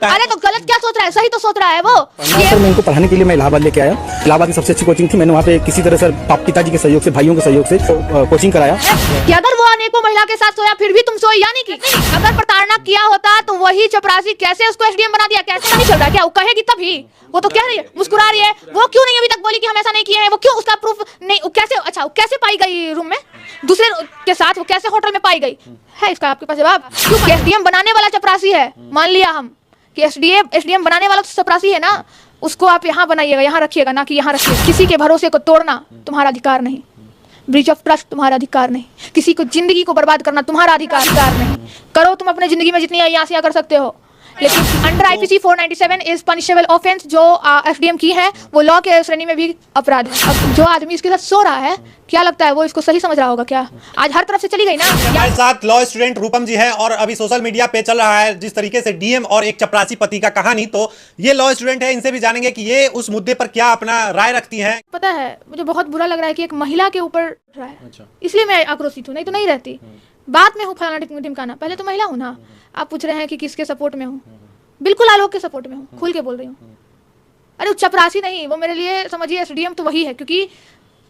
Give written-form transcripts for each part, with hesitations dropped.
अरे तो गलत क्या सोच रहा है, सही तो सोच रहा है वो। सर मैं इनको पढ़ाने के लिए मैं इलाहाबाद लेके आया। इलाहाबाद की सबसे अच्छी कोचिंग थी। मैंने वहाँ पे किसी तरह सर पिताजी के सहयोग से, भाइयों के सहयोग से कोचिंग कराया। कि अगर वो अनेकों महिला के साथ सोया फिर भी तुम सोई, यानी कि अगर प्रताड़ना किया होता तो वही चपरासी कैसे उसको एसडीएम बना दिया? कैसे नहीं चल रहा? क्या वो कहेगी तभी? वो तो कह रही है, मुस्कुरा रही है। वो क्यों नहीं अभी तक बोली कि हम ऐसा नहीं किए हैं? वो क्यों, उसका प्रूफ नहीं? वो कैसे, अच्छा वो कैसे पाई गई रूम में दूसरे के साथ? वो कैसे होटल में पाई गई है? इसका आपके पास जवाब? क्यों? एसडीएम बनाने वाला चपरासी है, मान लिया हम कि एसडीएम बनाने वाला तो चपरासी है ना, उसको आप यहाँ बनाइएगा, यहाँ रखिएगा, ना कि यहाँ रखिएगा। किसी के भरोसे को तोड़ना तुम्हारा अधिकार नहीं, ब्रीच ऑफ ट्रस्ट तुम्हारा अधिकार नहीं, किसी को जिंदगी को बर्बाद करना तुम्हारा अधिकार नहीं। करो तुम अपने जिंदगी में जितनी अय्यासियां कर सकते हो, लेकिन under IPC 497 is punishable offence जो एसडीएम की है वो लॉ के श्रेणी में भी अपराध है। अब जो आदमी इसके साथ सो रहा है, क्या लगता है वो इसको सही समझ रहा होगा क्या? आज हर तरफ से चली गई ना। हमारे साथ लॉ स्टूडेंट रूपम जी है और अभी सोशल मीडिया पे चल रहा है जिस तरीके से डीएम और एक चपरासी पति का कहानी, तो ये लॉ स्टूडेंट है, इनसे भी जानेंगे कि ये उस मुद्दे पर क्या अपना राय रखती हैं। पता है मुझे बहुत बुरा लग रहा है कि एक महिला के ऊपर रहा है। अच्छा। इसलिए मैं आक्रोशित हूँ, नहीं तो नहीं रहती। बात में हूँ फलाना ढिमकाना, पहले तो महिला हूँ ना। आप पूछ रहे हैं कि किसके सपोर्ट में हूँ? बिल्कुल आलोक के सपोर्ट में हूँ, खुल के बोल रही हूँ। अरे चपरासी नहीं, वो मेरे लिए समझिए एसडीएम तो वही है, क्योंकि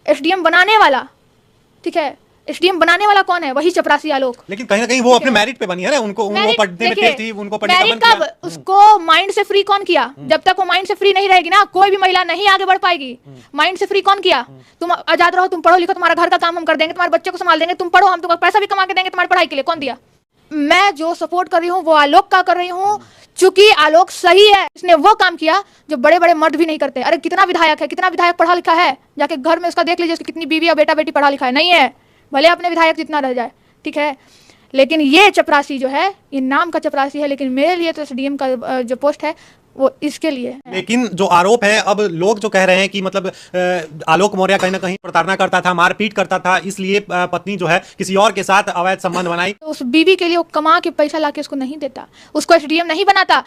एसडीएम बनाने वाला, ठीक है, एसडीएम बनाने वाला कौन है? वही चपरासी आलोक। लेकिन कहीं ना कहीं वो अपने मेरिट पे बनी है ना, उनको वो पढ़ने में तेज थी, उनको पढ़ने का मन किया। उसको माइंड से फ्री कौन किया? जब तक वो माइंड से फ्री नहीं रहेगी ना, कोई भी महिला नहीं आगे बढ़ पाएगी। माइंड से फ्री कौन किया? तुम आजाद रहो, तुम पढ़ो लिखो, तुम्हारा घर का काम हम कर देंगे, तुम्हारे बच्चे को संभाल देंगे, तुम पढ़ो, हम तुम्हारा पैसा भी कमा के देंगे तुम्हारी पढ़ाई के लिए। कौन दिया? मैं जो सपोर्ट कर रही हूँ वो आलोक का कर रही हूँ, चूंकि आलोक सही है। इसने वो काम किया जो बड़े बड़े मर्द भी नहीं करते। अरे कितना विधायक है, कितना विधायक पढ़ा लिखा है, जाके घर में उसका देख लीजिए, उसकी कितनी बीवी और बेटा बेटी पढ़ा लिखा है। नहीं है, भले अपने विधायक जितना रह जाए, ठीक है। लेकिन ये चपरासी जो है, ये नाम का चपरासी है, लेकिन मेरे लिए तो एसडीएम का जो पोस्ट है वो इसके लिए है। लेकिन जो आरोप है, अब लोग जो कह रहे हैं कि मतलब आलोक मौर्य कहीं ना कहीं प्रताड़ना करता था, मारपीट करता था, इसलिए पत्नी जो है किसी और के साथ अवैध संबंध बनाई। तो उस बीवी के लिए वो कमा के पैसा लाके उसको नहीं देता, उसको एसडीएम नहीं बनाता।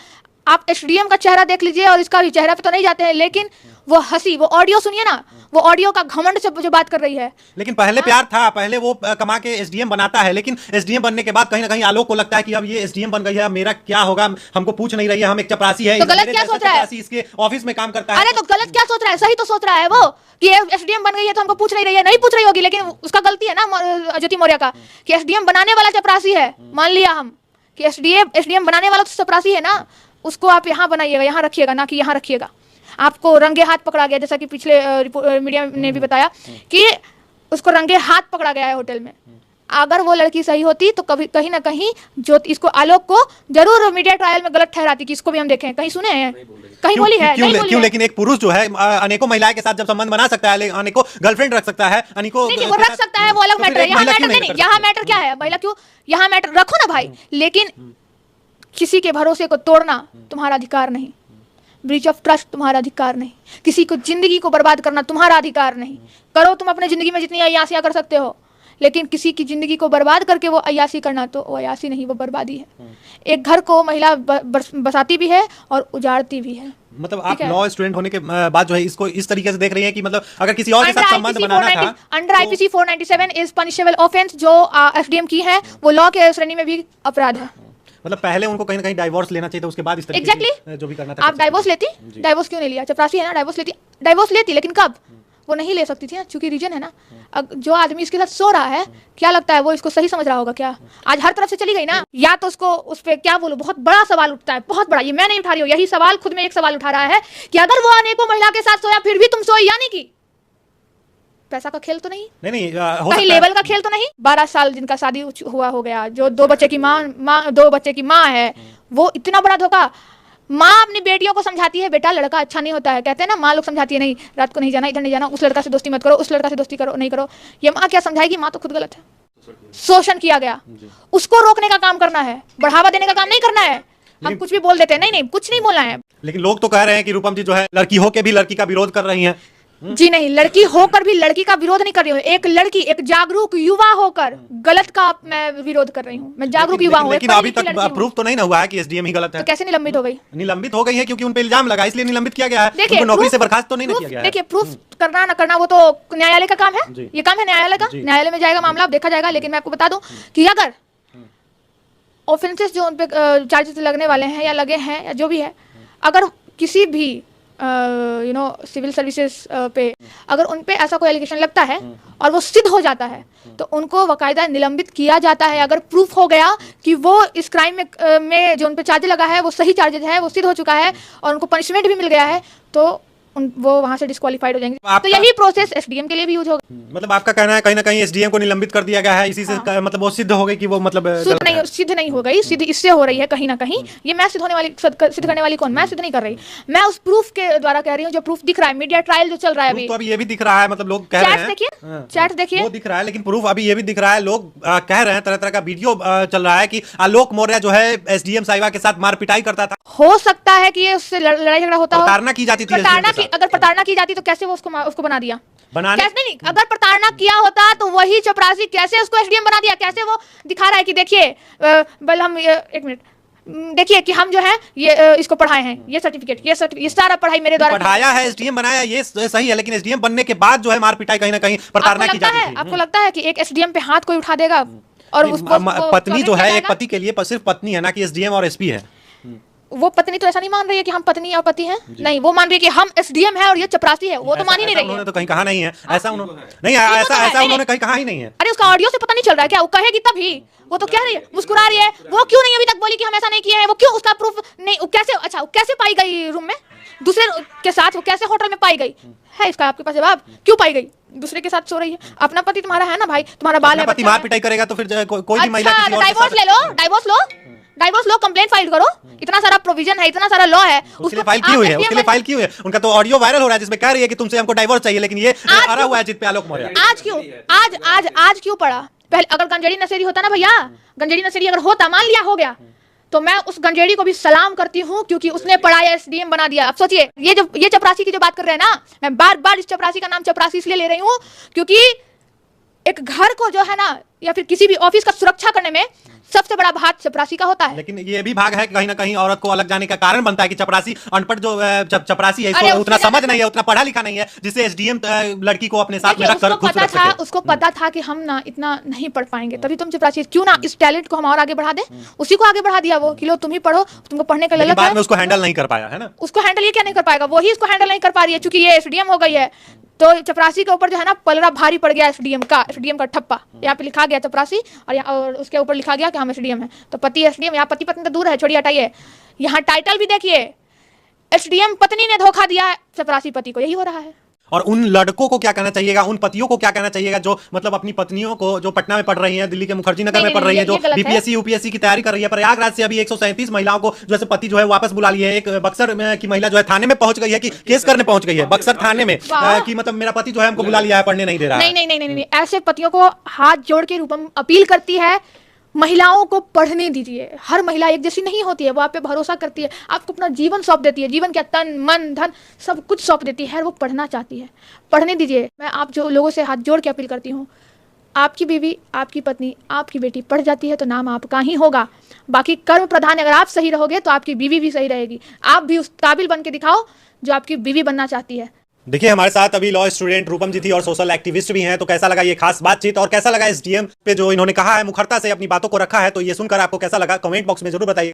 आप एसडीएम का चेहरा देख लीजिए, और इसका भी चेहरा पे तो नहीं जाते हैं, लेकिन वो हंसी, वो ऑडियो सुनिए ना, वो ऑडियो का घमंड से जो बात कर रही है। लेकिन पहले प्यार था, पहले वो कमा के एसडीएम बनाता है, लेकिन एसडीएम बनने के बाद कहीं ना कहीं आलोक को लगता है कि अब ये एसडीएम बन गई है, मेरा क्या होगा, हमको पूछ नहीं रही है, हम एक चपरासी है। तो गलत क्या सोच रहा है? इसके ऑफिस में काम करता है। अरे तो गलत क्या सोच रहा है, सही तो सोच रहा है वो कि एसडीएम बन गई है तो हमको पूछ नहीं रही है। नहीं पूछ रही होगी, लेकिन उसका गलती है ना ज्योति मौर्य का, कि एसडीएम बनाने वाला चपरासी है। मान लिया हम कि एसडीएम बनाने वाला तो चपरासी है ना, उसको आप यहाँ बनाइएगा, यहाँ रखिएगा, ना कि यहाँ रखिएगा। आपको रंगे हाथ पकड़ा गया, जैसा कि पिछले मीडिया ने भी बताया कि उसको रंगे हाथ पकड़ा गया है होटल में। अगर वो लड़की सही होती तो कभी कहीं ना कहीं जो इसको आलोक को जरूर मीडिया ट्रायल में गलत ठहराती कि इसको भी हम देखें। कहीं सुने हैं? कहीं बोली है? नहीं बोली है। लेकिन एक पुरुष जो है अनेकों महिलाओं के साथ जब संबंध बना सकता है, अनेकों गर्लफ्रेंड रख सकता है, अनेकों वो रख सकता है, वो अलग मैटर है। यहाँ मैटर नहीं, यहाँ मैटर क्या है? महिला क्यों, यहाँ मैटर रखो ना भाई, लेकिन किसी के भरोसे को तोड़ना तुम्हारा अधिकार नहीं, ब्रीच ऑफ ट्रस्ट तुम्हारा अधिकार नहीं, किसी को जिंदगी को बर्बाद करना तुम्हारा अधिकार नहीं। करो तुम अपने जिंदगी में जितनी अय्यासियां कर सकते हो, लेकिन किसी की जिंदगी को बर्बाद करके वो अय्यासी करना, तो वो अय्यासी नहीं, वो बर्बादी है। एक घर को महिला बसाती भी है और उजाड़ती भी है। मतलब आप लॉ स्टूडेंट होने के बाद जो है इसको इस तरीके से देख रही हैं कि मतलब अगर किसी और के साथ संबंध बनाना था। Under IPC 497 is punishable offence जो एसडीएम की है वो लॉ के श्रेणी में भी अपराध है। मतलब पहले उनको कहीं ना कहीं डाइवोर्स लेना चाहिए था, उसके बाद इस तरीके exactly. जो भी करना था। आप डाइवोर्स लेती? डाइवोर्स क्यों नहीं लिया? चपरासी है ना, डाइवोर्स लेती, लेकिन कब? वो नहीं ले सकती थी ना, क्योंकि रीजन है ना, जो आदमी इसके साथ सो रहा है, क्या लगता है वो इसको सही समझ रहा होगा क्या? आज हर तरफ से चली गई ना। या तो उसको उस पर क्या बोलूं, बहुत बड़ा सवाल उठता है, बहुत बड़ा। ये मैं नहीं उठा रही हूँ, यही सवाल खुद में एक सवाल उठा रहा है कि अगर वो अनेकों महिला के साथ सोया फिर भी तुम सोई, यानी कि पैसा का खेल तो नहीं, कहीं लेवल का खेल तो नहीं। 12 साल जिनका शादी हुआ हो गया, जो 2 बच्चे की माँ है, वो इतना बड़ा धोखा। माँ अपनी बेटियों को समझाती है, बेटा लड़का अच्छा नहीं होता है, कहते हैं ना, माँ लोग समझाती है, नहीं रात को नहीं जाना, इधर नहीं जाना, उस लड़का से दोस्ती मत करो, उस लड़का से दोस्ती करो, नहीं करो। ये माँ क्या समझाएगी? माँ तो खुद गलत है। शोषण किया गया, उसको रोकने का काम करना है, बढ़ावा देने का काम नहीं करना है। हम कुछ भी बोल देते हैं, नहीं कुछ नहीं बोलना है। लेकिन लोग तो कह रहे हैं कि रूपम जी जो है लड़की होके भी लड़की का विरोध कर रही हैं। जी नहीं, लड़की होकर भी लड़की का विरोध नहीं कर रही हूँ। एक लड़की, एक जागरूक युवा होकर गलत का मैं विरोध कर रही हूँ। मैं जागरूक युवा हूँ। लेकिन अभी तक प्रूफ तो नहीं ना हुआ है कि एसडीएम ही गलत है। तो कैसे निलंबित हो गई? निलंबित हो गई है क्योंकि उन पे इल्जाम लगा, इसलिए निलंबित किया गया है। उनको नौकरी से बर्खास्त तो नहीं किया गया है। देखिए, प्रूफ करना ना करना वो तो न्यायालय का काम है, ये काम है न्यायालय का। न्यायालय में जाएगा मामला, अब देखा जाएगा। लेकिन मैं आपको बता दूं कि अगर ऑफेंसेस जो उन पे चार्जेस लगने वाले हैं या लगे हैं या जो भी है, अगर किसी भी सिविल सर्विसेज पे अगर उन पे ऐसा कोई एलिगेशन लगता है और वो सिद्ध हो जाता है तो उनको बाकायदा निलंबित किया जाता है। अगर प्रूफ हो गया कि वो इस क्राइम में जो उन पे चार्ज लगा है वो सही चार्जेज है, वो सिद्ध हो चुका है और उनको पनिशमेंट भी मिल गया है, तो वो वहां से डिस्क्वालीफाइड हो जाएंगे। तो यही प्रोसेस एसडीएम के लिए भी यूज होगा। मतलब आपका कहना है कहीं ना कहीं एसडीएम को निलंबित कर दिया गया है, इसी से मतलब वो सिद्ध हो गई कि वो मतलब सिद्ध नहीं हो गई, सिद्ध इससे हो रही है कहीं ना कहीं। ये मैं सिद्ध करने वाली कौन? मैं सिद्ध नहीं कर रही, मैं उस प्रूफ के द्वारा कह रही हूँ जो प्रूफ दिख रहा है। मीडिया ट्रायल जो चल रहा है अभी, तो अभी ये भी दिख रहा है, मतलब लोग कह रहे हैं, देखिए चैट देखिए, वो दिख रहा है, लेकिन प्रूफ अभी ये भी दिख रहा है, लोग कह रहे हैं, तरह तरह का वीडियो चल रहा है कि आलोक मौर्य जो है एसडीएम साहिबा के साथ मार पिटाई करता था। हो सकता है कि ये उससे लड़ाई झगड़ा होता हो, प्रताड़ना की जाती थी। अगर प्रताड़ना की जाती तो कैसे वो उसको बना दिया? बनाने कैसे नहीं, अगर प्रताड़ना किया होता तो वही चपरासी कैसे उसको एसडीएम बना दिया? कैसे वो दिखा रहा है कि देखिए बल हम एक मिनट देखिए कि हम जो है ये इसको पढ़ाए हैं, ये सर्टिफिकेट ये सारा पढ़ाई मेरे द्वारा पढ़ाया है, एसडीएम बनाया, ये सही है, लेकिन एसडीएम बनने के बाद जो है मार पिटाई कहीं ना कहीं प्रताड़ना की जाती थी। आपको लगता है कि एक एसडीएम पे हाथ कोई उठा देगा? और पत्नी जो है एक पति के लिए सिर्फ पत्नी है ना कि एसडीएम और एसपी है। वो पत्नी तो ऐसा नहीं मान रही है कि हम पत्नी और पति हैं, नहीं, वो मान रही है कि हम एसडीएम है और ये चपरासी है। वो तो मान ही नहीं रही है। उन्होंने तो कहीं कहा नहीं है ऐसा, उन्होंने ऐसा उन्होंने कहीं कहा ही नहीं है। अरे उसका ऑडियो से पता नहीं चल रहा है क्या? वो कहेगी तभी, वो तो कह रही है, मुस्कुरा रही है। वो क्यों नहीं अभी तक बोली कि हम ऐसा नहीं किए हैं? वो क्यों उसका प्रूफ नहीं? कैसे, अच्छा कैसे पाई गई रूम में दूसरे के साथ? वो कैसे होटल में पाई गई है? इसका आपके पास जवाब, क्यों पाई गई? दूसरे के साथ सो रही है। अपना पति तुम्हारा है ना भाई, तुम्हारा बाल है, पति मार पिटाई करेगा तो फिर कोई भी महिला किसी और डाइवोर्स ले लो, डाइवोर्स लो, कंप्लेंट फाइल करो। इतना सारा प्रोविजन है, इतना सारा लॉ है, उसके लिए फाइल की हुई है, उसके लिए फाइल की हुई है। उनका तो ऑडियो वायरल हो रहा है जिसमें कह रही है कि तुमसे हमको डाइवोर्स चाहिए, लेकिन ये आ रहा हुआ है जित पे आलोक मौर्य। आज क्यों पड़ा? पहले अगर गंजेड़ी नशेड़ी होता ना भैया, गंजेड़ी नशेड़ी अगर होता, मान लिया हो गया, तो मैं उस गंजेड़ी को भी सलाम करती हूँ क्योंकि उसने पढ़ाया, एसडीएम बना दिया। अब सोचिए, ये चपरासी की जो बात कर रहे हैं ना, मैं बार बार इस चपरासी का नाम चपरासी इसलिए ले रही हूँ क्योंकि एक घर को जो है ना या फिर किसी भी ऑफिस का सुरक्षा करने में सबसे बड़ा भाग चपरासी का होता है। लेकिन ये भी भाग है कहीं ना कहीं औरत को अलग जाने का कारण बनता है कि चपरासी अनपढ़ जो चपरासी है, इसको उतना समझ नहीं है, उतना पढ़ा लिखा नहीं है, जिससे एसडीएम लड़की को अपने साथ में रखकर खुश रख सके। उसको पता था कि हम ना इतना नहीं पढ़ पाएंगे, तभी तुम चपरासी। क्यों ना इस टैलेंट को हम और आगे बढ़ा दें? उसी को आगे बढ़ा दिया वो कि लो तुम ही पढ़ो, तुमको पढ़ने का ललक है। बाद में उसको हैंडल नहीं कर पाया है ना। उसको हैंडल ये क्या नहीं कर पाएगा? वही इसको हैंडल नहीं कर पा रही है क्योंकि ये एसडीएम हो गई है। तो चपरासी के ऊपर जो है ना पलड़ा भारी पड़ गया, एसडीएम का ठप्पा। यहाँ पे लिखा गया चपरासी और उसके ऊपर लिखा गया कि हम एसडीएम है। तो पति एसडीएम, यहाँ पति पत्नी तो दूर है, छोड़िए हटाइए। यहाँ टाइटल भी देखिए, एसडीएम पत्नी ने धोखा दिया चपरासी पति को, यही हो रहा है। और उन लड़कों को क्या कहना चाहिएगा, उन पतियों को क्या कहना चाहिएगा जो मतलब अपनी पत्नियों को, जो पटना में पढ़ रही हैं, दिल्ली के मुखर्जी नगर में पढ़ रही हैं, जो बीपीएससी यूपीएससी की तैयारी कर रही है, प्रयागराज से अभी 137 महिलाओं को जो है पति जो है वापस बुला लिए। एक बक्सर की महिला जो है थाने में पहुंच गई है कि केस करने पहुंच गई है बक्सर थाने में कि मतलब मेरा पति जो है हमको बुला लिया है, पढ़ने नहीं दे रहा है। नहीं, ऐसे पतियों को हाथ जोड़ के रूपम अपील करती है, महिलाओं को पढ़ने दीजिए। हर महिला एक जैसी नहीं होती है, वो आप पे भरोसा करती है, आपको अपना जीवन सौंप देती है, जीवन क्या तन मन धन सब कुछ सौंप देती है, वो पढ़ना चाहती है, पढ़ने दीजिए। मैं आप जो लोगों से हाथ जोड़ के अपील करती हूँ, आपकी बीवी, आपकी पत्नी, आपकी बेटी पढ़ जाती है तो नाम आपका ही होगा। बाकी कर्म प्रधान अगर आप सही रहोगे तो आपकी बीवी भी सही रहेगी। आप भी उस काबिल बन के दिखाओ जो आपकी बीवी बनना चाहती है। देखिए हमारे साथ अभी लॉ स्टूडेंट रूपम जी थी और सोशल एक्टिविस्ट भी हैं, तो कैसा लगा ये खास बातचीत और कैसा लगा एसडीएम पे जो इन्होंने कहा है, मुखरता से अपनी बातों को रखा है, तो ये सुनकर आपको कैसा लगा कमेंट बॉक्स में जरूर बताइए।